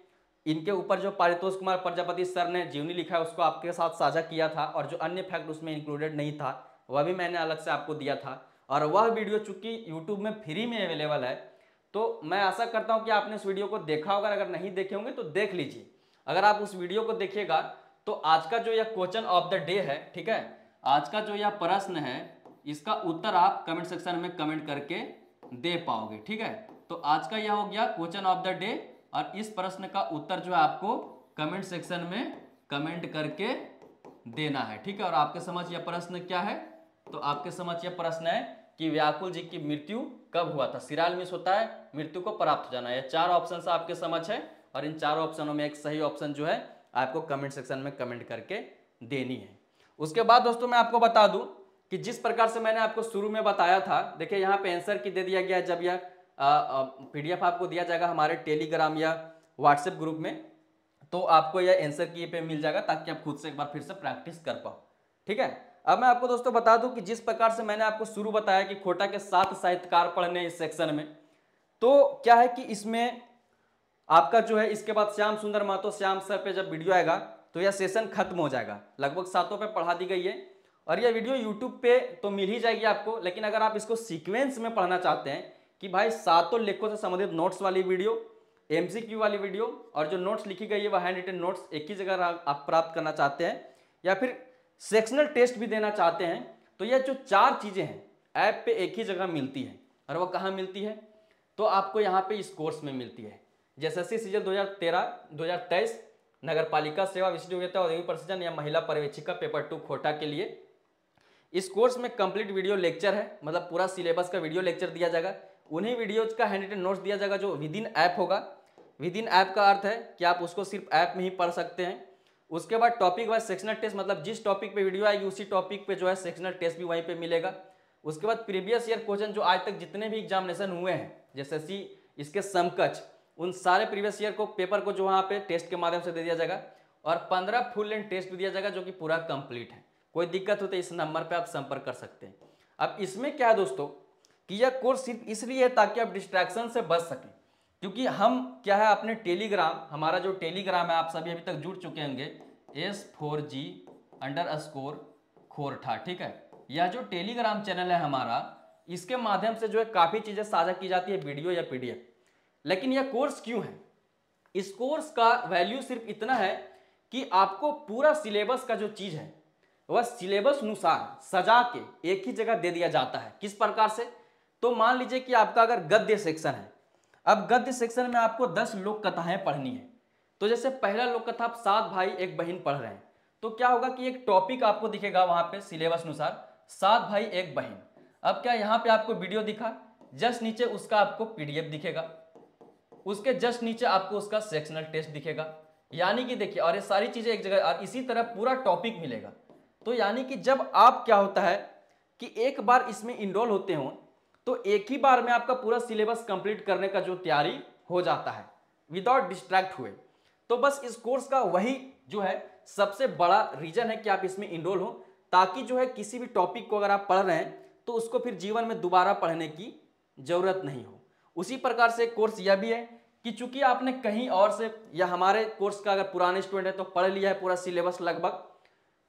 इनके ऊपर जो पारितोष कुमार प्रजापति सर ने जीवनी लिखा है उसको आपके साथ साझा किया था, और जो अन्य फैक्ट उसमें इंक्लूडेड नहीं था वह भी मैंने अलग से आपको दिया था। और वह वीडियो चूंकि यूट्यूब में फ्री में अवेलेबल है, तो मैं आशा करता हूं कि आपने उस वीडियो को देखा होगा। अगर नहीं देखे होंगे तो देख लीजिए। अगर आप उस वीडियो को देखिएगा तो आज का जो यह क्वेश्चन ऑफ द डे है, ठीक है, आज का जो यह प्रश्न है इसका उत्तर आप कमेंट सेक्शन में कमेंट करके दे पाओगे। ठीक है, तो आज का यह हो गया क्वेश्चन ऑफ द डे, और इस प्रश्न का उत्तर जो है आपको कमेंट सेक्शन में कमेंट करके देना है। ठीक है, और आपके समझ यह प्रश्न क्या है? तो आपके समझ यह प्रश्न है कि व्याकुल जी की मृत्यु कब हुआ था? सिराल मिस होता है, मृत्यु को प्राप्त हो जाना। ये 4 ऑप्शन आपके समझ है, और इन 4 ऑप्शनों में एक सही ऑप्शन जो है आपको कमेंट सेक्शन में कमेंट करके देनी है। उसके बाद दोस्तों मैं आपको बता दूं कि जिस प्रकार से मैंने आपको शुरू में बताया था, देखिए यहाँ पे आंसर की दे दिया गया है। जब यह PDF आपको दिया जाएगा हमारे टेलीग्राम या व्हाट्सएप ग्रुप में, तो आपको यह आंसर की पे मिल जाएगा, ताकि आप खुद से एक बार फिर से प्रैक्टिस कर पाओ। ठीक है, अब मैं आपको दोस्तों बता दूं कि जिस प्रकार से मैंने आपको शुरू बताया कि खोटा के 7 साहित्यकार पढ़ने इस सेक्शन में, तो क्या है कि इसमें आपका जो है इसके बाद श्याम सुंदर महतो श्याम सर पे जब वीडियो आएगा तो यह सेशन खत्म हो जाएगा। लगभग 7 पे पढ़ा दी गई है, और यह वीडियो यूट्यूब पे तो मिल ही जाएगी आपको। लेकिन अगर आप इसको सीक्वेंस में पढ़ना चाहते हैं कि भाई 7 लेखों से संबंधित नोट्स वाली वीडियो, MCQ वाली वीडियो, और जो नोट्स लिखी गई है वह हैंड रिटन नोट्स एक ही जगह आप प्राप्त करना चाहते हैं, या फिर सेक्शनल टेस्ट भी देना चाहते हैं, तो यह जो 4 चीजें हैं ऐप पे एक ही जगह मिलती है। और वह कहाँ मिलती है? तो आपको यहाँ पे इस कोर्स में मिलती है। जैसे सीजन 2013-2023 नगर पालिका सेवा विशिष्ट योग्यता औद्योगिक प्रशिक्षण या महिला पर्यवेक्षिका पेपर 2 खोटा के लिए इस कोर्स में कंप्लीट वीडियो लेक्चर है, मतलब पूरा सिलेबस का वीडियो लेक्चर दिया जाएगा। उन्हीं वीडियोज का हैंड रिटन नोट्स दिया जाएगा जो विद इन ऐप होगा। विद इन ऐप का अर्थ है कि आप उसको सिर्फ ऐप में ही पढ़ सकते हैं। उसके बाद टॉपिक वाइज सेक्शनल टेस्ट, मतलब जिस टॉपिक पे वीडियो आएगी उसी टॉपिक पे जो है सेक्शनल टेस्ट भी वहीं पे मिलेगा। उसके बाद प्रीवियस ईयर क्वेश्चन जो आज तक जितने भी एग्जामिनेशन हुए हैं जैसे इसके समकक्ष, उन सारे प्रीवियस ईयर को पेपर को जो वहाँ पे टेस्ट के माध्यम से दे दिया जाएगा और 15 फुल लेंथ टेस्ट भी दिया जाएगा जो कि पूरा कंप्लीट है। कोई दिक्कत हो तो इस नंबर पे आप संपर्क कर सकते हैं। अब इसमें क्या है दोस्तों कि यह कोर्स सिर्फ इसलिए है ताकि आप डिस्ट्रैक्शन से बच सकें, क्योंकि हम क्या है अपने टेलीग्राम, हमारा जो टेलीग्राम है आप सभी अभी तक जुड़ चुके होंगे S4G_खोरठा, ठीक है। यह जो टेलीग्राम चैनल है हमारा, इसके माध्यम से जो है काफ़ी चीज़ें साझा की जाती है, वीडियो या PDF। लेकिन यह कोर्स क्यों है? इस कोर्स का वैल्यू सिर्फ इतना है कि आपको पूरा सिलेबस का जो चीज़ है वह सिलेबस अनुसार सजा के एक ही जगह दे दिया जाता है। किस प्रकार से? तो मान लीजिए कि आपका अगर गद्य सेक्शन है, अब गद्य सेक्शन में आपको 10 लोक कथाएं पढ़नी है। तो जैसे पहला लोक कथा आप 7 भाई एक बहन पढ़ रहे हैं, तो क्या होगा कि एक टॉपिक आपको दिखेगा वहां पे सिलेबस अनुसार 7 भाई एक बहन। अब क्या यहाँ पे आपको वीडियो दिखा, जस्ट नीचे उसका आपको PDF दिखेगा, उसके जस्ट नीचे आपको उसका सेक्शनल टेस्ट दिखेगा। यानी कि देखिए, और ये सारी चीजें एक जगह, और इसी तरह पूरा टॉपिक मिलेगा। तो यानी कि जब आप क्या होता है कि एक बार इसमें इनरोल होते हो तो एक ही बार में आपका पूरा सिलेबस कंप्लीट करने का जो तैयारी हो जाता है विदाउट डिस्ट्रैक्ट हुए। तो बस इस कोर्स का वही जो है सबसे बड़ा रीजन है कि आप इसमें इनरोल हो, ताकि जो है किसी भी टॉपिक को अगर आप पढ़ रहे हैं तो उसको फिर जीवन में दोबारा पढ़ने की जरूरत नहीं हो। उसी प्रकार से कोर्स यह भी है कि चूंकि आपने कहीं और से या हमारे कोर्स का अगर पुराने स्टूडेंट है तो पढ़ लिया है पूरा सिलेबस लगभग,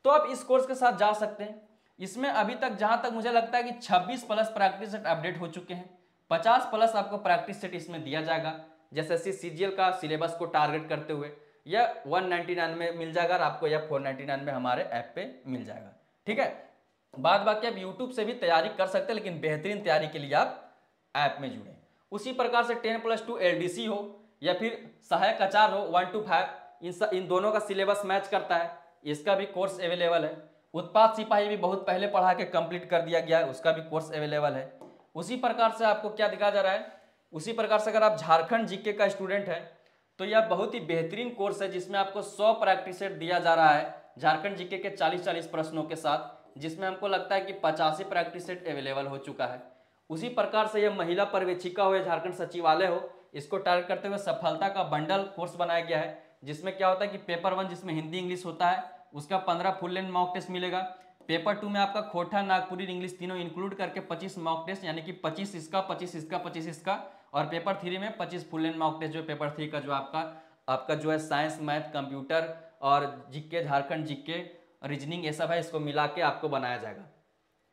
तो आप इस कोर्स के साथ जा सकते हैं। इसमें अभी तक जहां तक मुझे लगता है कि 26+ प्रैक्टिस सेट अपडेट हो चुके हैं, 50+ आपको प्रैक्टिस सेट इसमें दिया जाएगा। जैसे CGL का सिलेबस को टारगेट करते हुए यह 199 में मिल जाएगा और आपको यह 499 में हमारे ऐप पे मिल जाएगा, ठीक है। बाद बाकी आप यूट्यूब से भी तैयारी कर सकते हैं, लेकिन बेहतरीन तैयारी के लिए आप ऐप में जुड़े। उसी प्रकार से 10+2 LDC हो या फिर सहायक आचार हो 1 to 5, इन दोनों का सिलेबस मैच करता है, इसका भी कोर्स अवेलेबल है। उत्पाद सिपाही भी बहुत पहले पढ़ा के कंप्लीट कर दिया गया है, उसका भी कोर्स अवेलेबल है। उसी प्रकार से आपको क्या दिखाया जा रहा है, उसी प्रकार से अगर आप झारखंड GK का स्टूडेंट है तो यह बहुत ही बेहतरीन कोर्स है जिसमें आपको 100 प्रैक्टिस सेट दिया जा रहा है झारखंड GK के 40-40 प्रश्नों के साथ, जिसमें हमको लगता है कि 85 प्रैक्टिस सेट अवेलेबल हो चुका है। उसी प्रकार से यह महिला पर्यवेक्षिका हो या झारखंड सचिवालय हो, इसको टारगेट करते हुए सफलता का बंडल कोर्स बनाया गया है, जिसमें क्या होता है कि पेपर 1 जिसमें हिंदी इंग्लिश होता है उसका 15 फुल लेंथ मॉक टेस्ट मिलेगा। पेपर 2 में आपका खोटा, नागपुरी, इंग्लिश तीनों इंक्लूड करके 25 मॉक टेस्ट, यानी कि 25 इसका, 25 इसका, 25 इसका, और पेपर 3 में 25 फुल लेंथ मॉक टेस्ट जो पेपर 3 का जो आपका जो है साइंस, मैथ, कंप्यूटर और GK, झारखंड GK, रीजनिंग, ये सब है, इसको मिला के आपको बनाया जाएगा।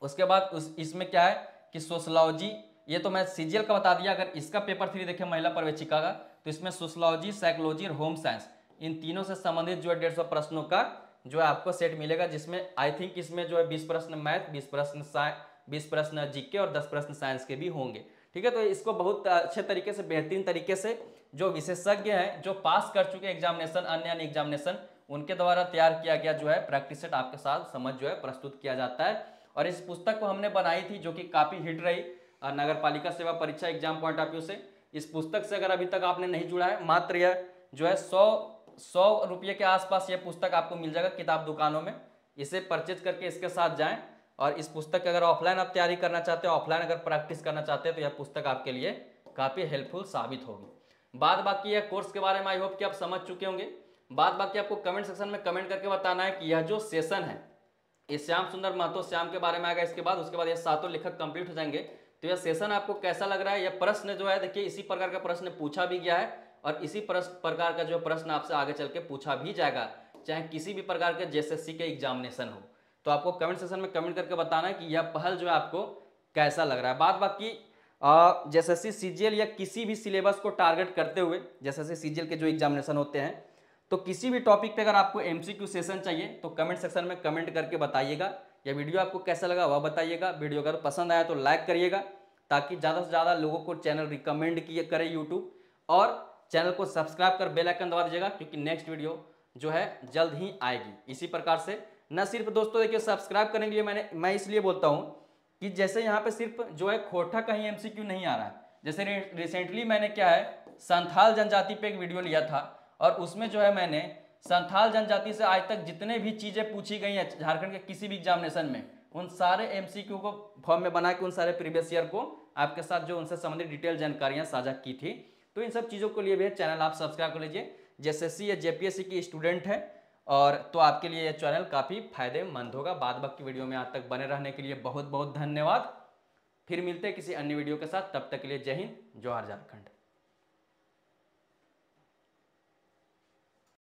उसके बाद इसमें क्या है कि सोशलॉजी, ये तो मैं CGL का बता दिया। अगर इसका पेपर 3 देखें महिला पर्यवेक्षिका का, तो इसमें सोशलॉजी, साइकोलॉजी और होम साइंस, इन तीनों से संबंधित जो है 150 प्रश्नों का जो है आपको सेट मिलेगा, जिसमें आई थिंक इसमें जो है 20 प्रश्न मैथ, 20 प्रश्न GK और 10 प्रश्न साइंस के भी होंगे, ठीक है। तो इसको बहुत अच्छे तरीके से, बेहतरीन तरीके से जो विशेषज्ञ हैं, जो पास कर चुके एग्जामिनेशन, अन्य एग्जामिनेशन, उनके द्वारा तैयार किया गया जो है प्रैक्टिस सेट आपके साथ समझ जो है प्रस्तुत किया जाता है। और इस पुस्तक को हमने बनाई थी जो कि काफ़ी हिट रही नगर पालिका सेवा परीक्षा एग्जाम पॉइंट ऑफ व्यू से। इस पुस्तक से अगर अभी तक आपने नहीं जुड़ा है, मात्र यह जो है 100 रुपये के आसपास यह पुस्तक आपको मिल जाएगा किताब दुकानों में। इसे परचेज करके इसके साथ जाएं, और इस पुस्तक की अगर ऑफलाइन आप तैयारी करना चाहते हो, ऑफलाइन अगर प्रैक्टिस करना चाहते हैं, तो यह पुस्तक आपके लिए काफ़ी हेल्पफुल साबित होगी। बाद बाकी यह कोर्स के बारे में आई होप कि आप समझ चुके होंगे। बाद बाकी आपको कमेंट सेक्शन में कमेंट करके बताना है कि यह जो सेशन है ये श्याम सुंदर महतो श्याम के बारे में आएगा। इसके बाद उसके बाद ये 7 लेखक कंप्लीट हो जाएंगे। तो यह सेशन आपको कैसा लग रहा है? यह प्रश्न जो है देखिए, इसी प्रकार का प्रश्न पूछा भी गया है और इसी प्रकार का जो प्रश्न आपसे आगे चल के पूछा भी जाएगा, चाहे किसी भी प्रकार के JSSC के एग्जामिनेशन हो। तो आपको कमेंट सेक्शन में कमेंट करके बताना है कि यह पहल जो है आपको कैसा लग रहा है। बाद बाकी JSSC CGL या किसी भी सिलेबस को टारगेट करते हुए JSSC CGL के जो एग्जामिनेशन होते हैं, तो किसी भी टॉपिक पे अगर आपको MCQ सेशन चाहिए तो कमेंट सेक्शन में कमेंट करके बताइएगा। यह वीडियो आपको कैसा लगा वह बताइएगा। वीडियो अगर पसंद आया तो लाइक करिएगा, ताकि ज़्यादा से ज़्यादा लोगों को चैनल रिकमेंड करे यूट्यूब, और चैनल को सब्सक्राइब कर बेल आइकन दबा दीजिएगा, क्योंकि नेक्स्ट वीडियो जो है जल्द ही आएगी। इसी प्रकार से न सिर्फ दोस्तों देखिए सब्सक्राइब करने के लिए मैं इसलिए बोलता हूँ कि जैसे यहाँ पे सिर्फ जो है खोटा कहीं MCQ नहीं आ रहा है। जैसे रिसेंटली मैंने क्या है संथाल जनजाति पे एक वीडियो लिया था, और उसमें जो है मैंने संथाल जनजाति से आज तक जितने भी चीज़ें पूछी गई हैं झारखंड के किसी भी एग्जामिनेशन में, उन सारे एमसीक्यू को फॉर्म में बना के उन सारे प्रीवियस ईयर को आपके साथ जो उनसे संबंधित डिटेल जानकारियां साझा की थी। तो इन सब चीज़ों के लिए भी चैनल आप सब्सक्राइब कर लीजिए। एसएससी या जेपीएससी की स्टूडेंट है और तो आपके लिए यह चैनल काफ़ी फायदेमंद होगा। बाद बाकी वीडियो में आज तक बने रहने के लिए बहुत बहुत धन्यवाद। फिर मिलते हैं किसी अन्य वीडियो के साथ, तब तक के लिए जय हिंद, जोहार झारखंड।